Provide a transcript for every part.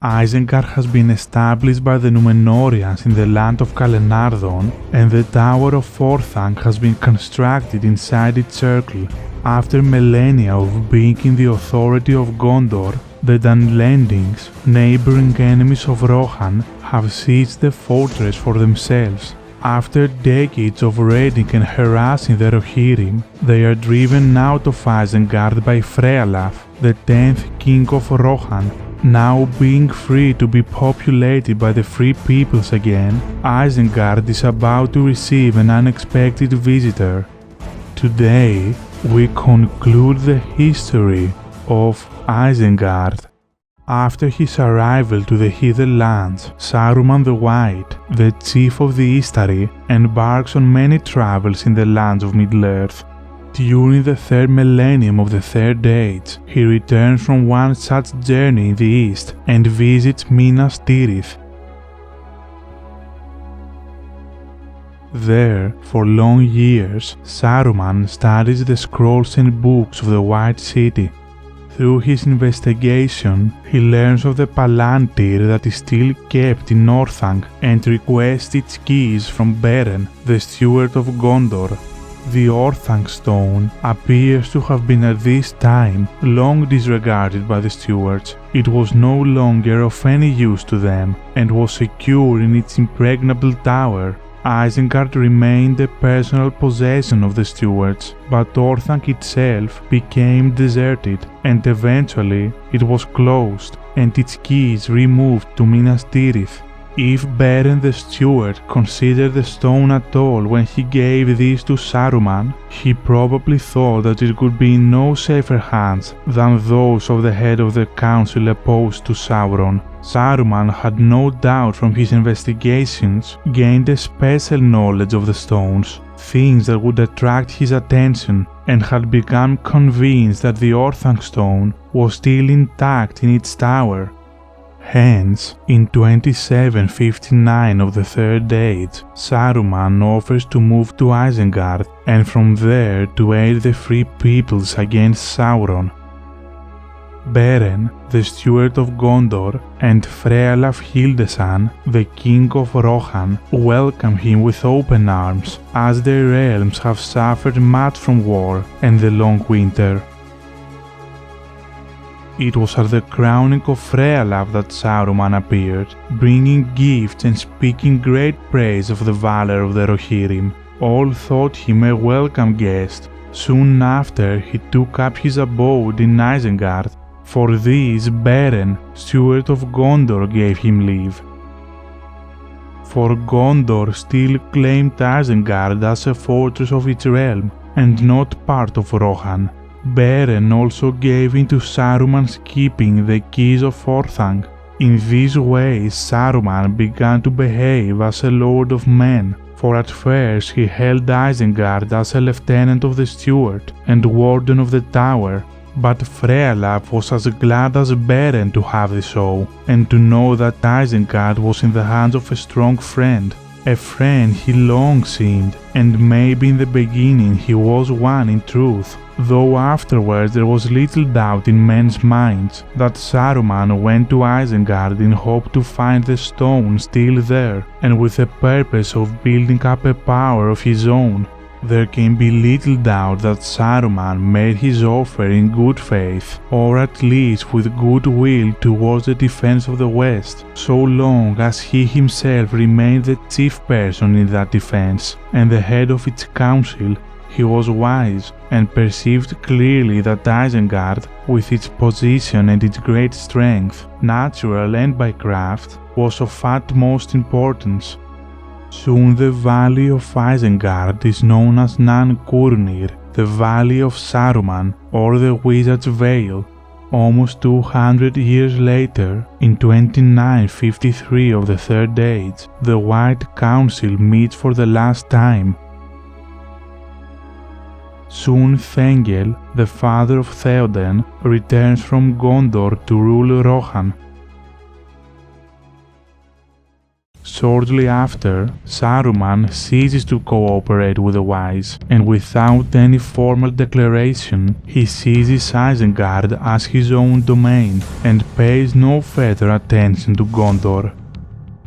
Isengard has been established by the Númenóreans in the land of Calenardon, and the Tower of Orthanc has been constructed inside its circle. After millennia of being in the authority of Gondor, the Dunlendings, neighboring enemies of Rohan, have seized the fortress for themselves. After decades of raiding and harassing the Rohirrim, they are driven out of Isengard by Frealaf, the 10th king of Rohan. Now being free to be populated by the free peoples again, Isengard is about to receive an unexpected visitor. Today, we conclude the history of Isengard. After his arrival to the Heathen lands, Saruman the White, the chief of the Istari, embarks on many travels in the lands of Middle-earth. During the third millennium of the Third Age, he returns from one such journey in the east and visits Minas Tirith. There, for long years, Saruman studies the scrolls and books of the White City. Through his investigation, he learns of the Palantír that is still kept in Orthanc and requests its keys from Beren, the steward of Gondor. The Orthanc stone appears to have been at this time long disregarded by the stewards. It was no longer of any use to them and was secure in its impregnable tower. Isengard remained a personal possession of the stewards, but Orthanc itself became deserted, and eventually it was closed and its keys removed to Minas Tirith. If Beren the steward considered the stone at all when he gave these to Saruman, he probably thought that it could be in no safer hands than those of the head of the council opposed to Sauron. Saruman had no doubt from his investigations gained a special knowledge of the stones, things that would attract his attention, and had become convinced that the Orthanc stone was still intact in its tower. Hence, in 2759 of the Third Age, Saruman offers to move to Isengard and from there to aid the free peoples against Sauron. Beren, the steward of Gondor, and Frealaf Hildesan, the king of Rohan, welcome him with open arms, as their realms have suffered much from war and the long winter. It was at the crowning of Frealaf that Saruman appeared, bringing gifts and speaking great praise of the valor of the Rohirrim. All thought him a welcome guest. Soon after, he took up his abode in Isengard. For this, Beren, steward of Gondor, gave him leave. For Gondor still claimed Isengard as a fortress of its realm, and not part of Rohan. Beren also gave into Saruman's keeping the keys of Orthanc. In this way, Saruman began to behave as a lord of men, for at first he held Isengard as a lieutenant of the steward and warden of the tower. But Frealaf was as glad as Beren to have this so, and to know that Isengard was in the hands of a strong friend. A friend he long seemed, and maybe in the beginning he was one in truth, though afterwards there was little doubt in men's minds that Saruman went to Isengard in hope to find the stone still there, and with the purpose of building up a power of his own. There can be little doubt that Saruman made his offer in good faith, or at least with goodwill towards the defense of the West, so long as he himself remained the chief person in that defense and the head of its council. He was wise and perceived clearly that Isengard, with its position and its great strength, natural and by craft, was of utmost importance. Soon the valley of Isengard is known as Nan Kurnir, the Valley of Saruman, or the Wizard's Vale. Almost 200 years later, in 2953 of the Third Age, the White Council meets for the last time. Soon Thengel, the father of Theoden, returns from Gondor to rule Rohan. Shortly after, Saruman ceases to cooperate with the wise, and without any formal declaration, he seizes Isengard as his own domain and pays no further attention to Gondor.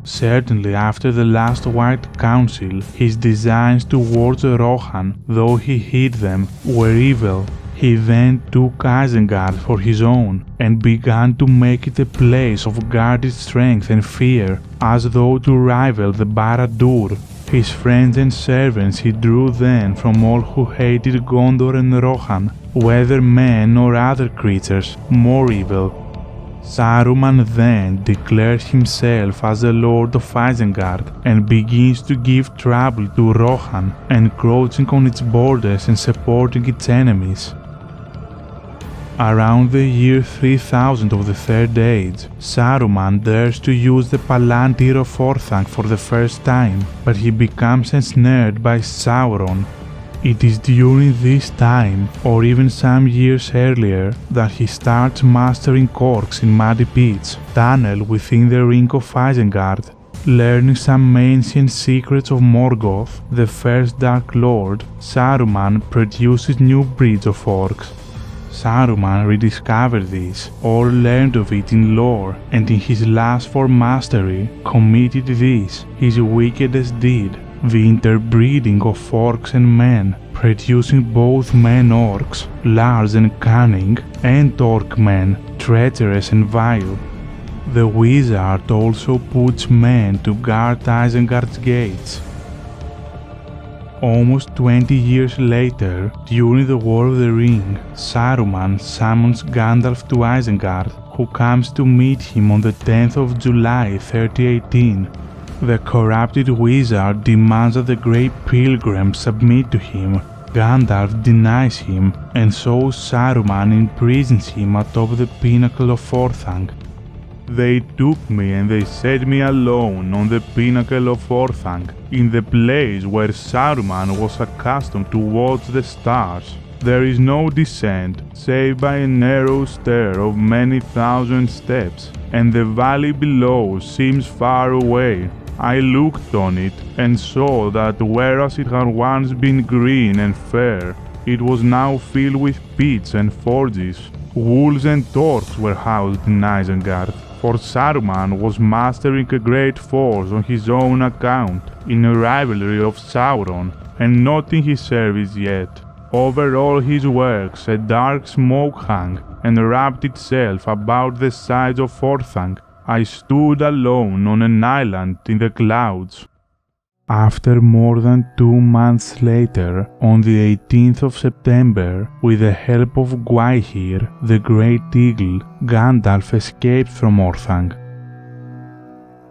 Certainly after the last White Council, his designs towards Rohan, though he hid them, were evil. He then took Isengard for his own and began to make it a place of guarded strength and fear, as though to rival the Barad-dûr. His friends and servants he drew then from all who hated Gondor and Rohan, whether men or other creatures, more evil. Saruman then declares himself as the Lord of Isengard and begins to give trouble to Rohan, encroaching on its borders and supporting its enemies. Around the year 3000 of the Third Age, Saruman dares to use the Palantír of Orthanc for the first time, but he becomes ensnared by Sauron. It is during this time, or even some years earlier, that he starts mastering orcs in muddy pits, tunnel within the ring of Isengard. Learning some ancient secrets of Morgoth, the first Dark Lord, Saruman produces new breeds of orcs. Saruman rediscovered this, or learned of it in lore, and in his lust for mastery, committed this, his wickedest deed, the interbreeding of orcs and men, producing both men-orcs, large and cunning, and orc-men, treacherous and vile. The wizard also puts men to guard Isengard's gates. Almost 20 years later, during the War of the Ring, Saruman summons Gandalf to Isengard, who comes to meet him on the 10th of July 3018. The corrupted wizard demands that the great pilgrims submit to him. Gandalf denies him, and so Saruman imprisons him atop the pinnacle of Orthanc. They took me and they set me alone on the pinnacle of Orthanc, in the place where Saruman was accustomed to watch the stars. There is no descent, save by a narrow stair of many thousand steps, and the valley below seems far away. I looked on it, and saw that whereas it had once been green and fair, it was now filled with pits and forges. Wolves and orcs were housed in Isengard, for Saruman was mastering a great force on his own account, in a rivalry of Sauron, and not in his service yet. Over all his works a dark smoke hung, and wrapped itself about the sides of Orthanc. I stood alone on an island in the clouds. After more than 2 months later, on the 18th of September, with the help of Gwaihir, the Great Eagle, Gandalf escaped from Orthanc.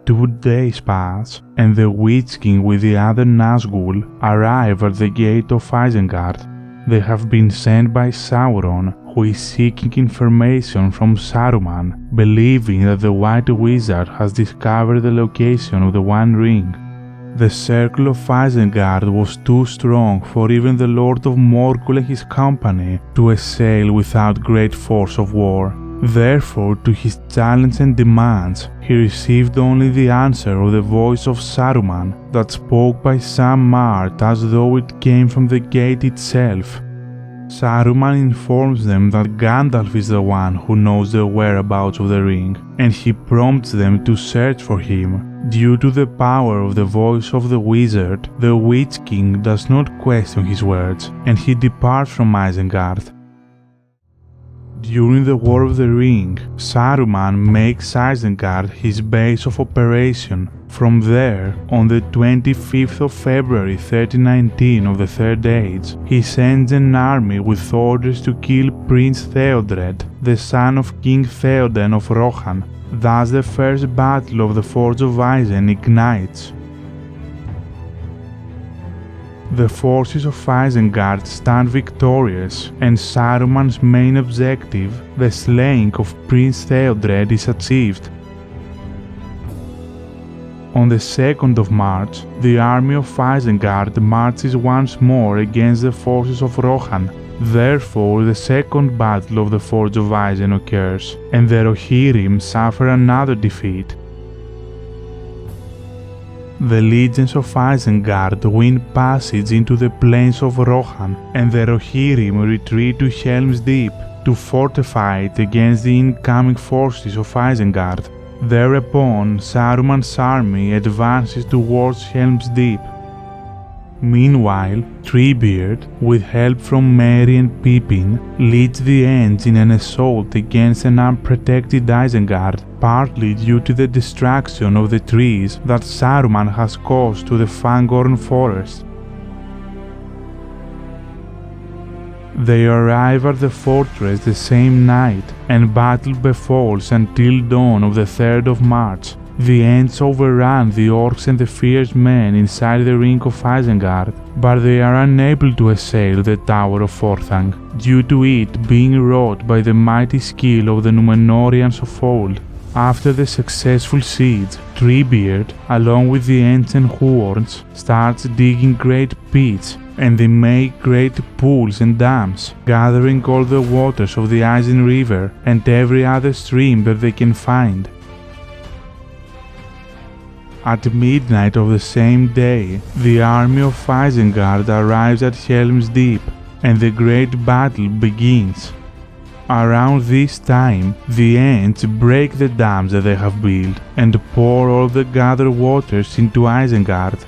2 days pass, and the Witch King with the other Nazgûl arrive at the gate of Isengard. They have been sent by Sauron, who is seeking information from Saruman, believing that the White Wizard has discovered the location of the One Ring. The circle of Isengard was too strong for even the Lord of Morgul and his company to assail without great force of war. Therefore, to his challenge and demands, he received only the answer of the voice of Saruman that spoke by some art as though it came from the gate itself. Saruman informs them that Gandalf is the one who knows the whereabouts of the ring, and he prompts them to search for him. Due to the power of the voice of the wizard, the Witch King does not question his words, and he departs from Isengard. During the War of the Ring, Saruman makes Isengard his base of operation. From there, on the 25th of February 3019 of the Third Age, he sends an army with orders to kill Prince Theodred, the son of King Theoden of Rohan. Thus the first battle of the Forge of Isen ignites. The forces of Isengard stand victorious, and Saruman's main objective, the slaying of Prince Theodred, is achieved. On the 2nd of March, the army of Isengard marches once more against the forces of Rohan. Therefore, the second battle of the Forge of Isen occurs, and the Rohirrim suffer another defeat. the legions of Isengard win passage into the plains of Rohan, and the Rohirrim retreat to Helm's Deep to fortify it against the incoming forces of Isengard. Thereupon, Saruman's army advances towards Helm's Deep. Meanwhile, Treebeard, with help from Merry and Pippin, leads the Ents in an assault against an unprotected Isengard, partly due to the destruction of the trees that Saruman has caused to the Fangorn forest. They arrive at the fortress the same night, and battle befalls until dawn of the 3rd of March. The Ents overrun the orcs and the fierce men inside the ring of Isengard, but they are unable to assail the Tower of Orthanc, due to it being wrought by the mighty skill of the Númenóreans of old. After the successful siege, Treebeard, along with the Ents and Huorns, starts digging great pits, and they make great pools and dams, gathering all the waters of the Isen River and every other stream that they can find. At midnight of the same day, the army of Isengard arrives at Helm's Deep, and the great battle begins. Around this time, the Ents break the dams that they have built and pour all the gathered waters into Isengard.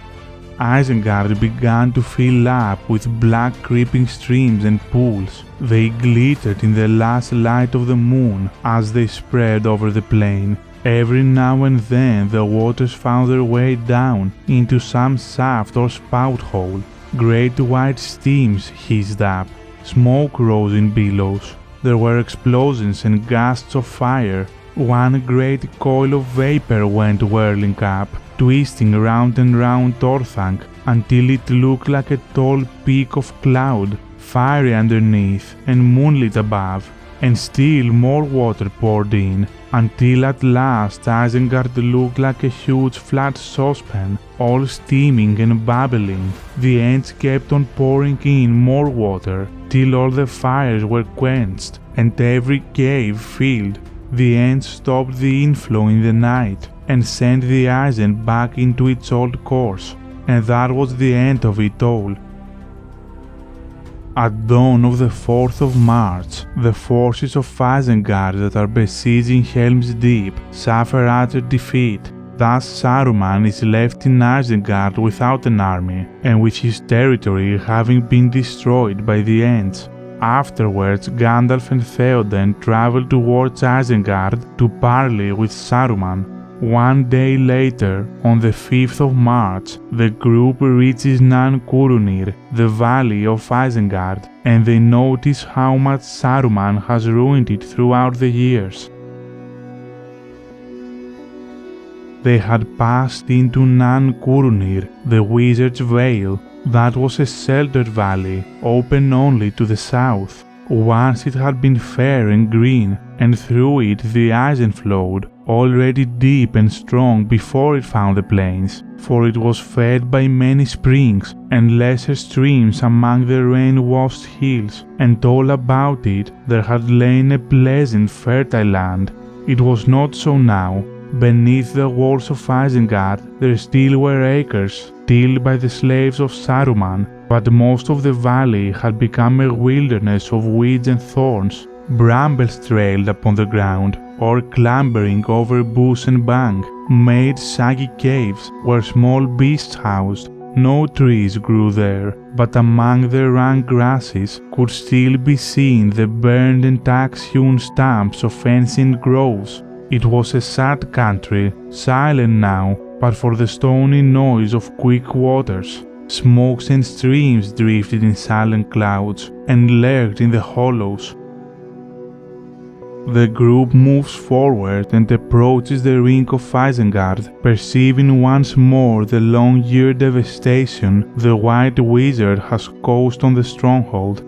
Isengard began to fill up with black creeping streams and pools. They glittered in the last light of the moon as they spread over the plain. Every now and then the waters found their way down into some shaft or spout hole. Great white steams hissed up. Smoke rose in billows. There were explosions and gusts of fire. One great coil of vapor went whirling up, twisting round and round Orthanc until it looked like a tall peak of cloud, fiery underneath and moonlit above. And still more water poured in, until at last Isengard looked like a huge flat saucepan, all steaming and bubbling. The Ents kept on pouring in more water, till all the fires were quenched, and every cave filled. The Ents stopped the inflow in the night, and sent the Isen back into its old course, and that was the end of it all. At dawn of the 4th of March, the forces of Isengard that are besieging Helm's Deep suffer utter defeat. Thus Saruman is left in Isengard without an army, and with his territory having been destroyed by the Ents. Afterwards, Gandalf and Theoden travel towards Isengard to parley with Saruman. One day later, on the 5th of March, the group reaches Nan Curunir, the valley of Isengard, and they notice how much Saruman has ruined it throughout the years. They had passed into Nan Curunir, the Wizard's Vale. That was a sheltered valley, open only to the south. Once it had been fair and green, and through it the Isen flowed, already deep and strong before it found the plains, for it was fed by many springs and lesser streams among the rain-washed hills, and all about it there had lain a pleasant fertile land. It was not so now. Beneath the walls of Isengard there still were acres, tilled by the slaves of Saruman, but most of the valley had become a wilderness of weeds and thorns. Brambles trailed upon the ground, or clambering over bush and bank, made saggy caves where small beasts housed. No trees grew there, but among the rank grasses could still be seen the burned and axe-hewn stumps of ancient groves. It was a sad country, silent now, but for the stony noise of quick waters. Smokes and streams drifted in silent clouds and lurked in the hollows. The group moves forward and approaches the ring of Isengard, perceiving once more the long-year devastation the White Wizard has caused on the stronghold.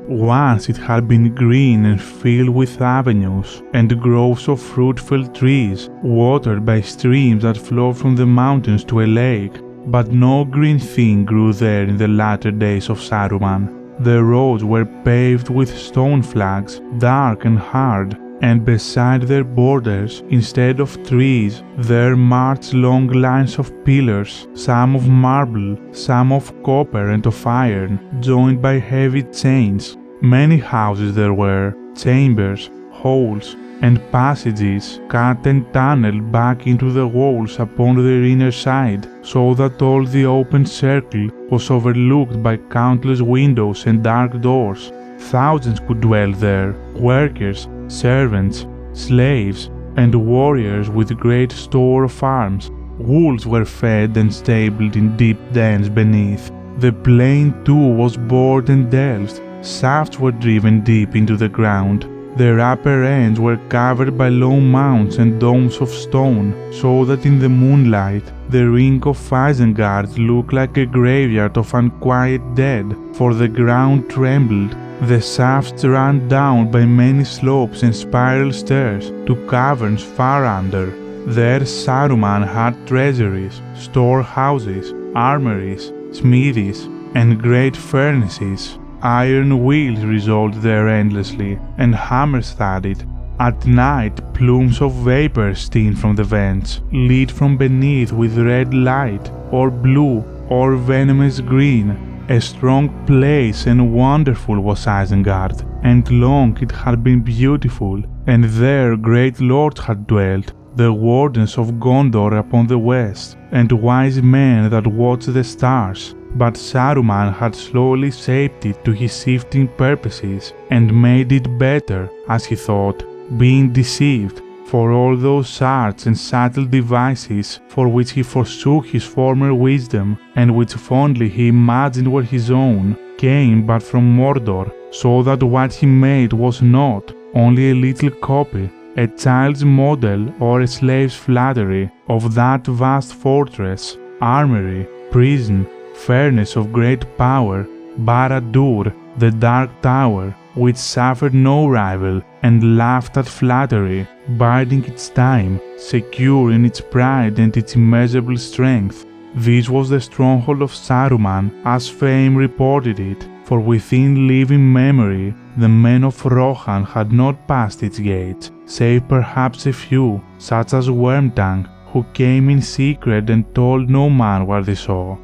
Once it had been green and filled with avenues and groves of fruitful trees, watered by streams that flow from the mountains to a lake, but no green thing grew there in the latter days of Saruman. The roads were paved with stone flags, dark and hard. and beside their borders, instead of trees, there marched long lines of pillars, some of marble, some of copper and of iron, joined by heavy chains. Many houses there were, chambers, halls, and passages cut and tunneled back into the walls upon their inner side, so that all the open circle was overlooked by countless windows and dark doors. Thousands could dwell there, workers, servants, slaves, and warriors with great store of arms. Wolves were fed and stabled in deep dens beneath. The plain too was bored and delved. Shafts were driven deep into the ground. Their upper ends were covered by low mounds and domes of stone, so that in the moonlight the ring of Isengard looked like a graveyard of unquiet dead, for the ground trembled. The shafts ran down by many slopes and spiral stairs to caverns far under. There Saruman had treasuries, storehouses, armories, smithies, and great furnaces. Iron wheels resolved there endlessly, and hammers thudded. At night, plumes of vapor steamed from the vents, lit from beneath with red light, or blue, or venomous green. A strong place and wonderful was Isengard, and long it had been beautiful, and there great lords had dwelt, the wardens of Gondor upon the west, and wise men that watched the stars. But Saruman had slowly shaped it to his shifting purposes, and made it better, as he thought, being deceived, for all those arts and subtle devices for which he forsook his former wisdom, and which fondly he imagined were his own, came but from Mordor, so that what he made was not only a little copy, a child's model or a slave's flattery of that vast fortress, armory, prison, furnace of great power, Barad-dûr, the Dark Tower, which suffered no rival and laughed at flattery, biding its time, secure in its pride and its immeasurable strength. This was the stronghold of Saruman, as fame reported it, for within living memory the men of Rohan had not passed its gates, save perhaps a few, such as Wormtongue, who came in secret and told no man what they saw.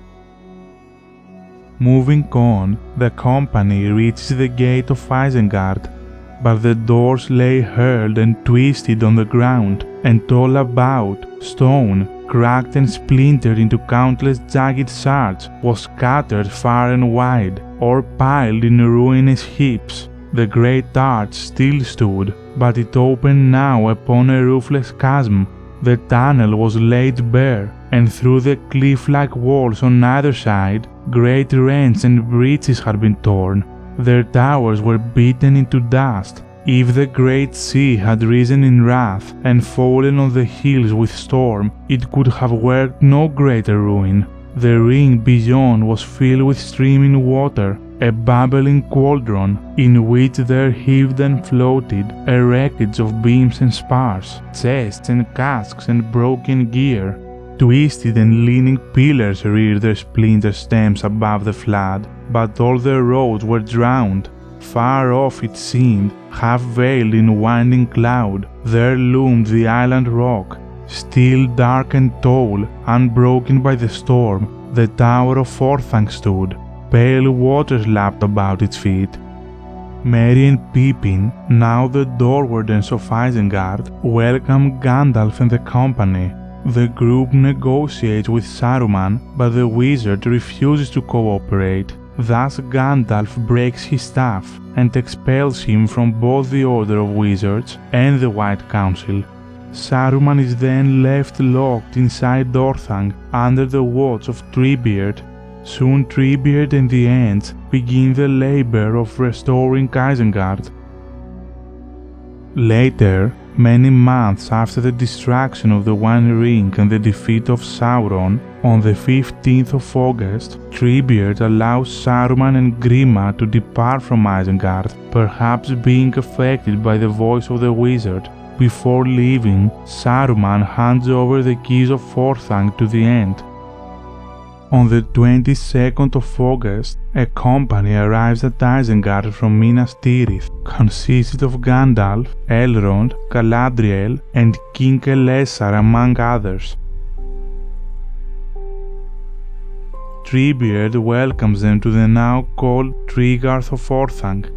Moving on, the company reaches the gate of Isengard, but the doors lay hurled and twisted on the ground, and all about, stone, cracked and splintered into countless jagged shards, was scattered far and wide, or piled in ruinous heaps. The great arch still stood, but it opened now upon a roofless chasm. The tunnel was laid bare, and through the cliff-like walls on either side, great rents and breaches had been torn. Their towers were beaten into dust. If the great sea had risen in wrath and fallen on the hills with storm, it could have worked no greater ruin. The ring beyond was filled with streaming water, a bubbling cauldron, in which there heaved and floated a wreckage of beams and spars, chests and casks and broken gear. Twisted and leaning pillars reared their splinter stems above the flood, but all the roads were drowned. Far off it seemed, half veiled in winding cloud, there loomed the island rock, still dark and tall, unbroken by the storm. The tower of Orthanc stood, pale waters lapped about its feet. Merry and Pippin, now the door wardens of Isengard, welcome Gandalf and the company. The group negotiates with Saruman, but the wizard refuses to cooperate. Thus Gandalf breaks his staff and expels him from both the Order of Wizards and the White Council. Saruman is then left locked inside Orthanc under the watch of Treebeard. Soon Treebeard and the Ents begin the labor of restoring Isengard. Later, many months after the destruction of the One Ring and the defeat of Sauron, on the 15th of August, Treebeard allows Saruman and Grima to depart from Isengard, perhaps being affected by the voice of the wizard. Before leaving, Saruman hands over the keys of Orthanc to the Ent. On the 22nd of August, a company arrives at Isengard from Minas Tirith, consisted of Gandalf, Elrond, Galadriel, and King Elessar among others. Treebeard welcomes them to the now called Treegarth of Orthanc.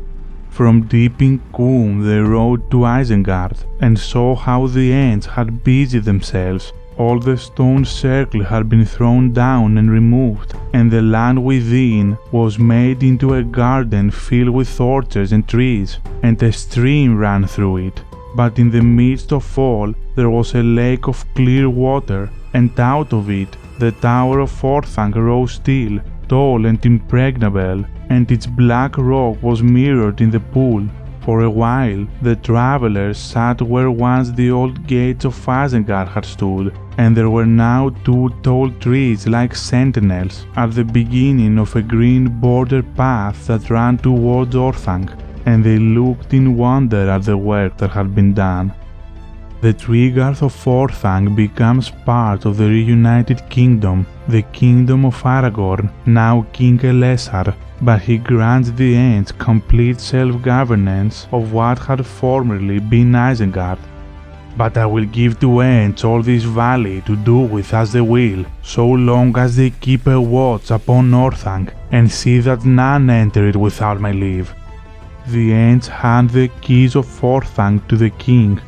From deep in Coom they rode to Isengard and saw how the Ents had busied themselves. All the stone circle had been thrown down and removed, and the land within was made into a garden filled with orchards and trees, and a stream ran through it. But in the midst of all there was a lake of clear water, and out of it the tower of Orthanc rose still, tall and impregnable, and its black rock was mirrored in the pool. For a while the travellers sat where once the old gates of Isengard had stood, and there were now 2 tall trees like sentinels at the beginning of a green border path that ran towards Orthanc, and they looked in wonder at the work that had been done. The Treegarth of Orthanc becomes part of the reunited kingdom, the kingdom of Aragorn, now King Elessar, but he grants the Ents complete self-governance of what had formerly been Isengard. But I will give to Ents all this valley to do with as they will, so long as they keep a watch upon Orthanc, and see that none enter it without my leave. The Ents hand the keys of Orthanc to the king.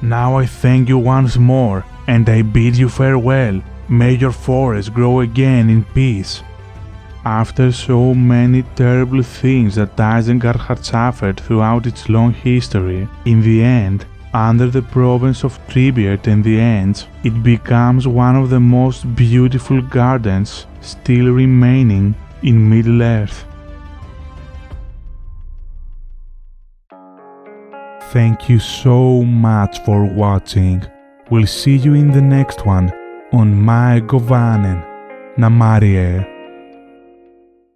Now I thank you once more, and I bid you farewell. May your forest grow again in peace. After so many terrible things that Isengard had suffered throughout its long history, in the end, under the province of Treebeard and the Ents, it becomes one of the most beautiful gardens still remaining in Middle-earth. Thank you so much for watching. We'll see you in the next one on My Govanen. Namarie.